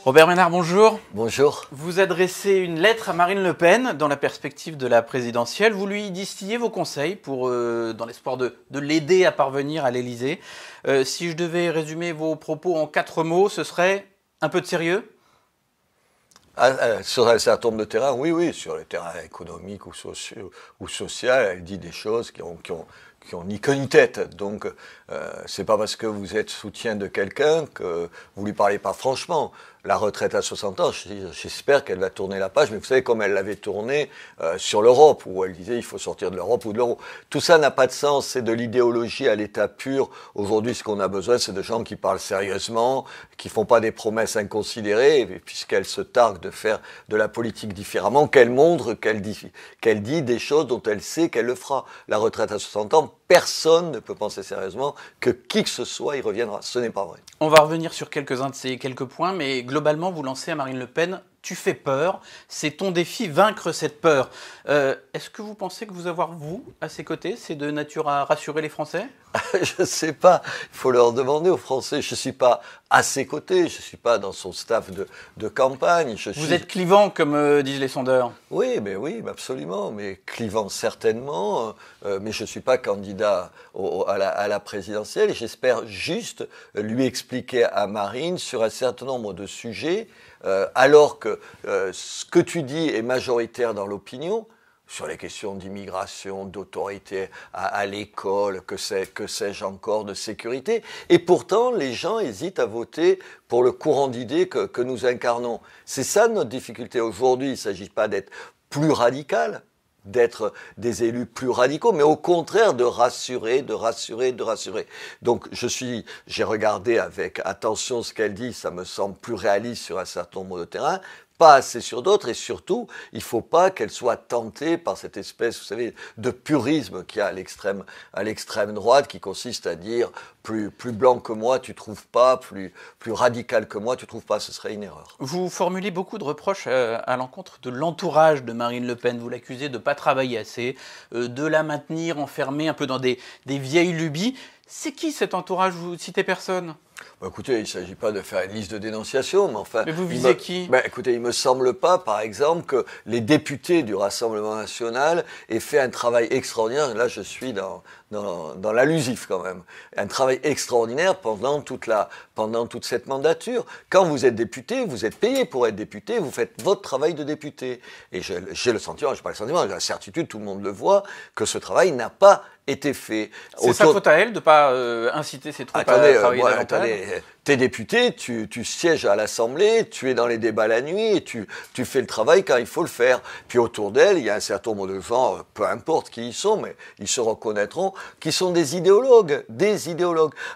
Robert Ménard, bonjour. Bonjour. Vous adressez une lettre à Marine Le Pen dans la perspective de la présidentielle. Vous lui distillez vos conseils dans l'espoir de l'aider à parvenir à l'Élysée. Si je devais résumer vos propos en 4 mots, ce serait un peu de sérieux ? Sur un certain nombre de terrains, oui, sur le terrain économique ou social, elle dit des choses qui ont ni queue ni tête. Donc, c'est pas parce que vous êtes soutien de quelqu'un que vous lui parlez pas franchement. La retraite à 60 ans, j'espère qu'elle va tourner la page, mais vous savez comme elle l'avait tournée sur l'Europe, où elle disait il faut sortir de l'Europe ou de l'euro. Tout ça n'a pas de sens, c'est de l'idéologie à l'état pur. Aujourd'hui, ce qu'on a besoin, c'est de gens qui parlent sérieusement, qui font pas des promesses inconsidérées, et puisqu'elle se targue de faire de la politique différemment, qu'elle montre qu'elle dit des choses dont elle sait qu'elle le fera. La retraite à 60 ans, personne ne peut penser sérieusement que qui que ce soit y reviendra. Ce n'est pas vrai. On va revenir sur quelques-uns de ces quelques points, mais globalement, vous lancez à Marine Le Pen « Tu fais peur ». C'est ton défi, vaincre cette peur. Est-ce que vous pensez que vous avoir, vous, à ses côtés, c'est de nature à rassurer les Français ? Je ne sais pas. Il faut leur demander aux Français. Je ne suis pas à ses côtés. Je ne suis pas dans son staff de campagne. Vous êtes clivant, comme disent les sondeurs. Oui, absolument. Mais clivant certainement. Mais je ne suis pas candidat à la présidentielle. Et j'espère juste lui expliquer à Marine sur un certain nombre de sujets, alors que ce que tu dis est majoritaire dans l'opinion, sur les questions d'immigration, d'autorité à l'école, que sais-je encore, de sécurité. Et pourtant, les gens hésitent à voter pour le courant d'idées que nous incarnons. C'est ça notre difficulté aujourd'hui. Il ne s'agit pas d'être plus radical, d'être des élus plus radicaux, mais au contraire de rassurer. Donc j'ai regardé avec attention ce qu'elle dit, ça me semble plus réaliste sur un certain nombre de terrains, pas assez sur d'autres, et surtout, il ne faut pas qu'elle soit tentée par cette espèce, vous savez, de purisme qu'il y a à l'extrême droite, qui consiste à dire plus blanc que moi, tu trouves pas, plus radical que moi, tu trouves pas, ce serait une erreur. Vous formulez beaucoup de reproches à l'encontre de l'entourage de Marine Le Pen. Vous l'accusez de ne pas travailler assez, de la maintenir enfermée un peu dans des vieilles lubies. C'est qui cet entourage? Vous citez personne? Écoutez, il ne s'agit pas de faire une liste de dénonciation, mais enfin... Mais vous visez qui? Écoutez, il ne me semble pas, par exemple, que les députés du Rassemblement national aient fait un travail extraordinaire. Là, je suis dans l'allusif quand même. Un travail extraordinaire pendant toute cette mandature. Quand vous êtes député, vous êtes payé pour être député, vous faites votre travail de député. Et j'ai le sentiment, je n'ai pas le sentiment, j'ai la certitude, tout le monde le voit, que ce travail n'a pas été fait. C'est sa faute à elle de ne pas inciter ses troupes à travailler davantage. T'es député, tu sièges à l'Assemblée, tu es dans les débats la nuit et tu fais le travail quand il faut le faire. Puis autour d'elle, il y a un certain nombre de gens, peu importe qui ils sont, mais ils se reconnaîtront, qui sont des idéologues.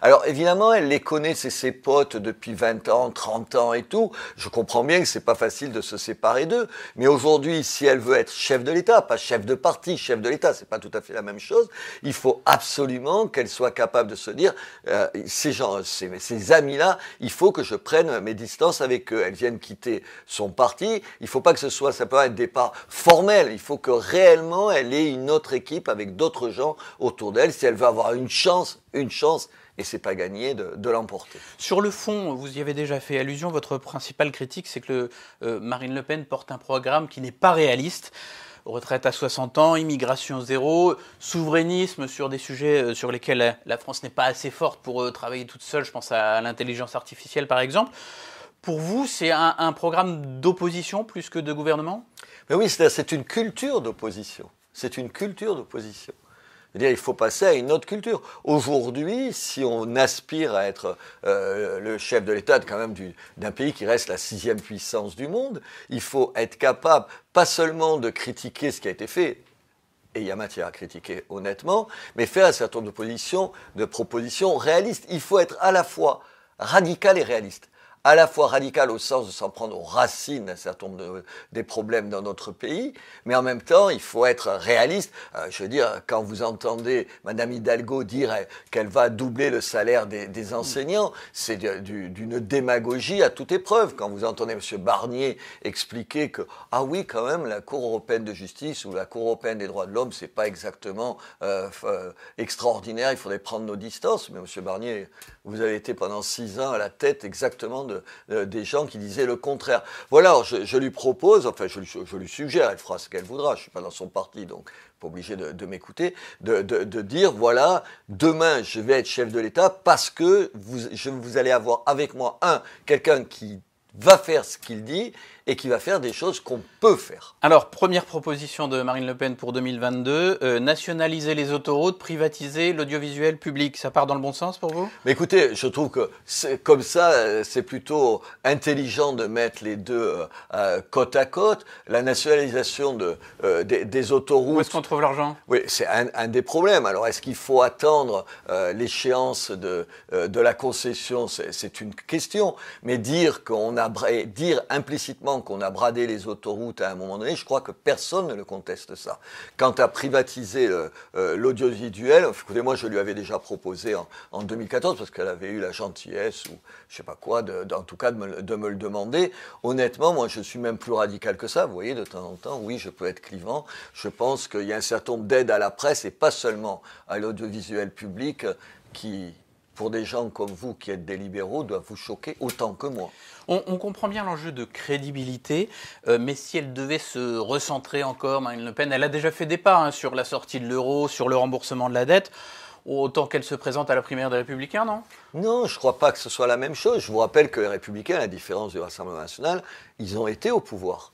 Alors évidemment, elle les connaît, c'est ses potes depuis 20 ans, 30 ans et tout. Je comprends bien que c'est pas facile de se séparer d'eux. Mais aujourd'hui, si elle veut être chef de l'État, pas chef de parti, chef de l'État, c'est pas tout à fait la même chose, il faut absolument qu'elle soit capable de se dire, ces amis-là, il faut que je prenne mes distances avec eux. Elles viennent quitter son parti. Il ne faut pas que ça peut être un départ formel. Il faut que réellement elle ait une autre équipe avec d'autres gens autour d'elle si elle veut avoir une chance, et c'est pas gagné de l'emporter. Sur le fond, vous y avez déjà fait allusion, votre principale critique, c'est que Marine Le Pen porte un programme qui n'est pas réaliste. Retraite à 60 ans, immigration zéro, souverainisme sur des sujets sur lesquels la France n'est pas assez forte pour travailler toute seule, je pense à l'intelligence artificielle par exemple. Pour vous, c'est un programme d'opposition plus que de gouvernement? Mais oui, c'est une culture d'opposition. C'est-à-dire, il faut passer à une autre culture. Aujourd'hui, si on aspire à être le chef de l'État quand même d'un pays qui reste la 6e puissance du monde, il faut être capable, pas seulement de critiquer ce qui a été fait, et il y a matière à critiquer honnêtement, mais faire un certain nombre de propositions réalistes. Il faut être à la fois radical et réaliste. À la fois radical au sens de s'en prendre aux racines d'un certain nombre des problèmes dans notre pays, mais en même temps, il faut être réaliste. Je veux dire, quand vous entendez Madame Hidalgo dire qu'elle va doubler le salaire des enseignants, c'est d'une démagogie à toute épreuve. Quand vous entendez M. Barnier expliquer que, ah oui, quand même, la Cour européenne de justice ou la Cour européenne des droits de l'homme, c'est pas exactement extraordinaire, il faudrait prendre nos distances. Mais M. Barnier, vous avez été pendant 6 ans à la tête exactement des gens qui disaient le contraire. Voilà, alors je lui propose, enfin je lui suggère, elle fera ce qu'elle voudra, je ne suis pas dans son parti, donc pas obligé de m'écouter, de dire, voilà, demain je vais être chef de l'État parce que vous allez avoir avec moi, quelqu'un qui va faire ce qu'il dit et qui va faire des choses qu'on peut faire. Alors, première proposition de Marine Le Pen pour 2022, nationaliser les autoroutes, privatiser l'audiovisuel public. Ça part dans le bon sens pour vous? Mais écoutez, je trouve que comme ça, c'est plutôt intelligent de mettre les deux côte à côte. La nationalisation des autoroutes... Où est-ce qu'on trouve l'argent? Oui, c'est un des problèmes. Alors, est-ce qu'il faut attendre l'échéance de la concession? C'est une question. Mais dire implicitement qu'on a bradé les autoroutes à un moment donné, je crois que personne ne le conteste ça. Quant à privatiser l'audiovisuel, écoutez, moi je lui avais déjà proposé en 2014, parce qu'elle avait eu la gentillesse, ou je sais pas quoi, en tout cas de me le demander. Honnêtement, moi je suis même plus radical que ça. Vous voyez, de temps en temps, oui, je peux être clivant. Je pense qu'il y a un certain nombre d'aides à la presse, et pas seulement à l'audiovisuel public, qui, pour des gens comme vous qui êtes des libéraux, doivent vous choquer autant que moi. On comprend bien l'enjeu de crédibilité, mais si elle devait se recentrer encore, Marine Le Pen, elle a déjà fait des pas sur la sortie de l'euro, sur le remboursement de la dette, autant qu'elle se présente à la primaire des Républicains, non? Non, je ne crois pas que ce soit la même chose. Je vous rappelle que les Républicains, à la différence du Rassemblement national, ils ont été au pouvoir.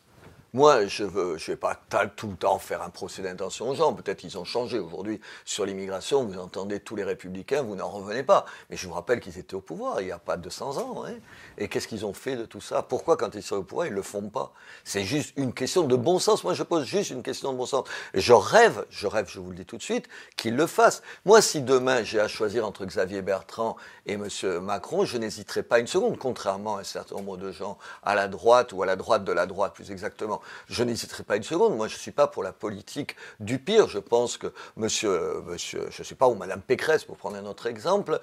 Moi, je vais pas tout le temps faire un procès d'intention aux gens. Peut-être qu'ils ont changé aujourd'hui sur l'immigration. Vous entendez tous les Républicains, vous n'en revenez pas. Mais je vous rappelle qu'ils étaient au pouvoir il n'y a pas 200 ans. Hein. Et qu'est-ce qu'ils ont fait de tout ça? Pourquoi, quand ils sont au pouvoir, ils ne le font pas? C'est juste une question de bon sens. Moi, je pose juste une question de bon sens. Et je rêve, je vous le dis tout de suite, qu'ils le fassent. Moi, si demain, j'ai à choisir entre Xavier Bertrand et M. Macron, je n'hésiterai pas une seconde, contrairement à un certain nombre de gens à la droite, ou à la droite de la droite, plus exactement. Je n'hésiterai pas une seconde. Moi, je ne suis pas pour la politique du pire. Je pense que je sais pas, ou Madame Pécresse, pour prendre un autre exemple,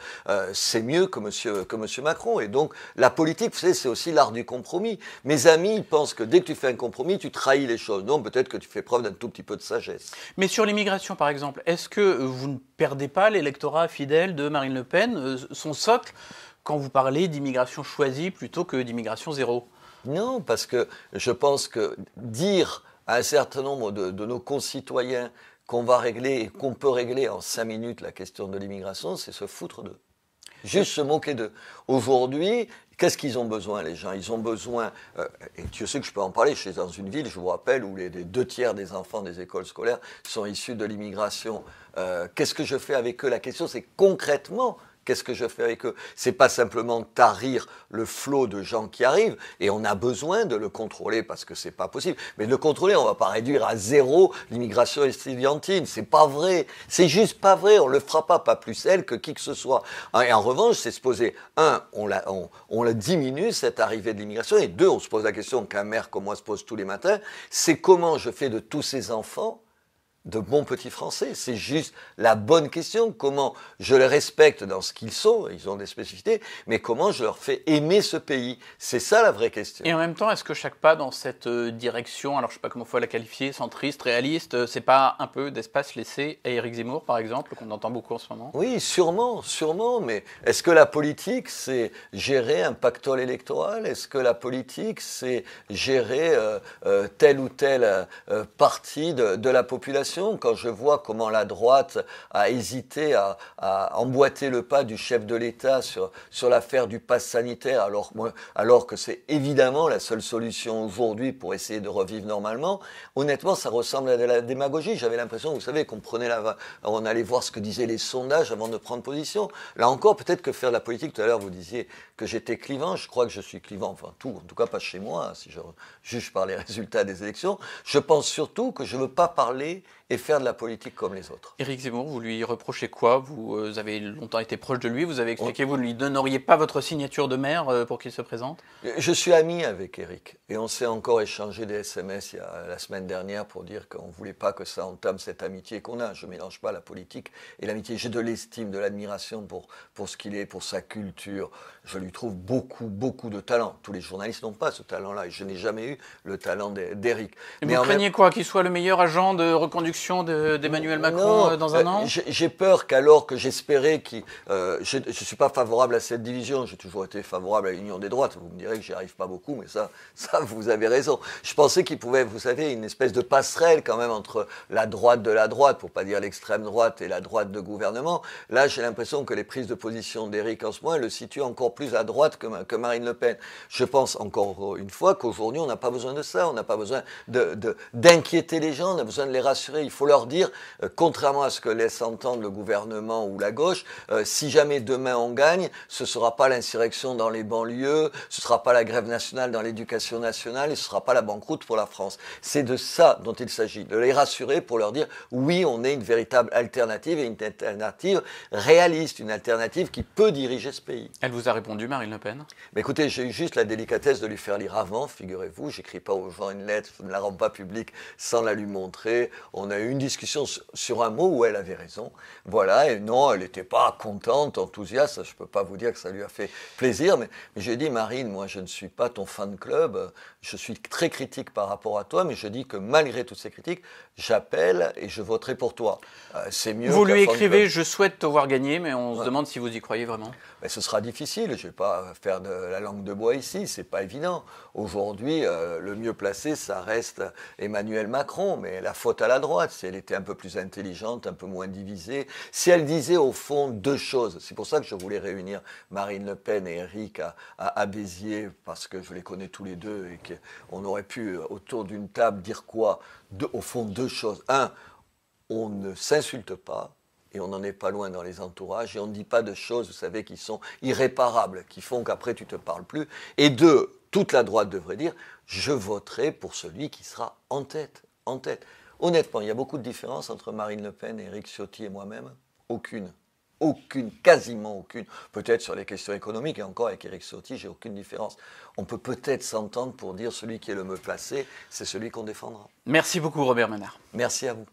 c'est mieux que monsieur Macron. Et donc, la politique, vous savez, c'est aussi l'art du compromis. Mes amis, ils pensent que dès que tu fais un compromis, tu trahis les choses. Donc, peut-être que tu fais preuve d'un tout petit peu de sagesse. Mais sur l'immigration, par exemple, est-ce que vous ne perdez pas l'électorat fidèle de Marine Le Pen, son socle, quand vous parlez d'immigration choisie plutôt que d'immigration zéro? Non, parce que je pense que dire à un certain nombre de nos concitoyens qu'on va régler et qu'on peut régler en 5 minutes la question de l'immigration, c'est se foutre d'eux. Juste se moquer d'eux. Aujourd'hui, qu'est-ce qu'ils ont besoin, les gens? Ils ont besoin, et Dieu sait que je peux en parler, je suis dans une ville, je vous rappelle, où les 2/3 des enfants des écoles scolaires sont issus de l'immigration. Qu'est-ce que je fais avec eux? La question, c'est concrètement, qu'est-ce que je fais avec eux? C'est pas simplement tarir le flot de gens qui arrivent, et on a besoin de le contrôler parce que c'est pas possible. Mais de le contrôler, on va pas réduire à zéro l'immigration estudiantine. C'est pas vrai. C'est juste pas vrai. On le fera pas plus elle que qui que ce soit. Et en revanche, c'est se poser, on la diminue, cette arrivée de l'immigration, et deux, on se pose la question qu'un maire comme moi se pose tous les matins, c'est comment je fais de tous ces enfants de bons petits Français. C'est juste la bonne question. Comment je les respecte dans ce qu'ils sont, ils ont des spécificités, mais comment je leur fais aimer ce pays? C'est ça la vraie question. Et en même temps, est-ce que chaque pas dans cette direction, alors je ne sais pas comment il faut la qualifier, centriste, réaliste, c'est pas un peu d'espace laissé à Éric Zemmour, par exemple, qu'on entend beaucoup en ce moment? Oui, sûrement, mais est-ce que la politique, c'est gérer un pactole électoral? Est-ce que la politique, c'est gérer telle ou telle partie de la population? Quand je vois comment la droite a hésité à emboîter le pas du chef de l'État sur l'affaire du pass sanitaire, alors que c'est évidemment la seule solution aujourd'hui pour essayer de revivre normalement, honnêtement, ça ressemble à de la démagogie. J'avais l'impression, vous savez, on allait voir ce que disaient les sondages avant de prendre position. Là encore, peut-être que faire de la politique, tout à l'heure, vous disiez que j'étais clivant. Je crois que je suis clivant, enfin en tout cas pas chez moi, si je juge par les résultats des élections. Je pense surtout que je ne veux pas parler et faire de la politique comme les autres. Éric Zemmour, vous lui reprochez quoi? Vous avez longtemps été proche de lui, vous avez expliqué que vous ne lui donneriez pas votre signature de maire pour qu'il se présente? Je suis ami avec Éric et on s'est encore échangé des SMS la semaine dernière pour dire qu'on ne voulait pas que ça entame cette amitié qu'on a. Je ne mélange pas la politique et l'amitié. J'ai de l'estime, de l'admiration pour ce qu'il est, pour sa culture. Je lui trouve beaucoup de talent. Tous les journalistes n'ont pas ce talent-là et je n'ai jamais eu le talent d'Éric. Et vous craignez quoi? Qu'il soit le meilleur agent de reconduction l'élection d'Emmanuel Macron dans un an? J'ai peur qu'alors que j'espérais je ne suis pas favorable à cette division, j'ai toujours été favorable à l'union des droites. Vous me direz que j'y arrive pas beaucoup, mais ça vous avez raison. Je pensais qu'il pouvait, vous savez, une espèce de passerelle quand même entre la droite de la droite, pour pas dire l'extrême droite, et la droite de gouvernement. Là, j'ai l'impression que les prises de position d'Éric en ce moment, elles le situent encore plus à droite que Marine Le Pen. Je pense encore une fois qu'aujourd'hui, on n'a pas besoin de ça, on n'a pas besoin d'inquiéter les gens, on a besoin de les rassurer. Il faut leur dire, contrairement à ce que laisse entendre le gouvernement ou la gauche, si jamais demain on gagne, ce ne sera pas l'insurrection dans les banlieues, ce ne sera pas la grève nationale dans l'éducation nationale et ce ne sera pas la banqueroute pour la France. C'est de ça dont il s'agit, de les rassurer pour leur dire, oui, on est une véritable alternative et une alternative réaliste, une alternative qui peut diriger ce pays. Elle vous a répondu, Marine Le Pen? Mais écoutez, j'ai eu juste la délicatesse de lui faire lire avant, figurez-vous, j'écris pas aux gens une lettre, je ne la rends pas publique sans la lui montrer. On a eu une discussion sur un mot où elle avait raison. Voilà, et non, elle n'était pas contente, enthousiaste, je peux pas vous dire que ça lui a fait plaisir, mais j'ai dit, Marine, moi je ne suis pas ton fan club, je suis très critique par rapport à toi, mais je dis que malgré toutes ces critiques, j'appelle et je voterai pour toi. C'est mieux. Vous lui écrivez, je souhaite te voir gagner, mais on se demande si vous y croyez vraiment. Mais ce sera difficile, je ne vais pas faire de la langue de bois ici, c'est pas évident. Aujourd'hui, le mieux placé, ça reste Emmanuel Macron, mais la faute à la droite, si elle était un peu plus intelligente, un peu moins divisée, si elle disait au fond deux choses, c'est pour ça que je voulais réunir Marine Le Pen et Éric à Béziers, parce que je les connais tous les deux et qu'on aurait pu, autour d'une table, dire quoi? Au fond, deux choses. Un, on ne s'insulte pas. Et on n'en est pas loin dans les entourages, et on ne dit pas de choses, vous savez, qui sont irréparables, qui font qu'après tu ne te parles plus. Et deux, toute la droite devrait dire, je voterai pour celui qui sera en tête, en tête. Honnêtement, il y a beaucoup de différences entre Marine Le Pen, Éric Ciotti et moi-même. Aucune. Aucune, quasiment aucune. Peut-être sur les questions économiques, et encore avec Éric Ciotti, j'ai aucune différence. On peut peut-être s'entendre pour dire celui qui est le mieux placé, c'est celui qu'on défendra. Merci beaucoup, Robert Ménard. Merci à vous.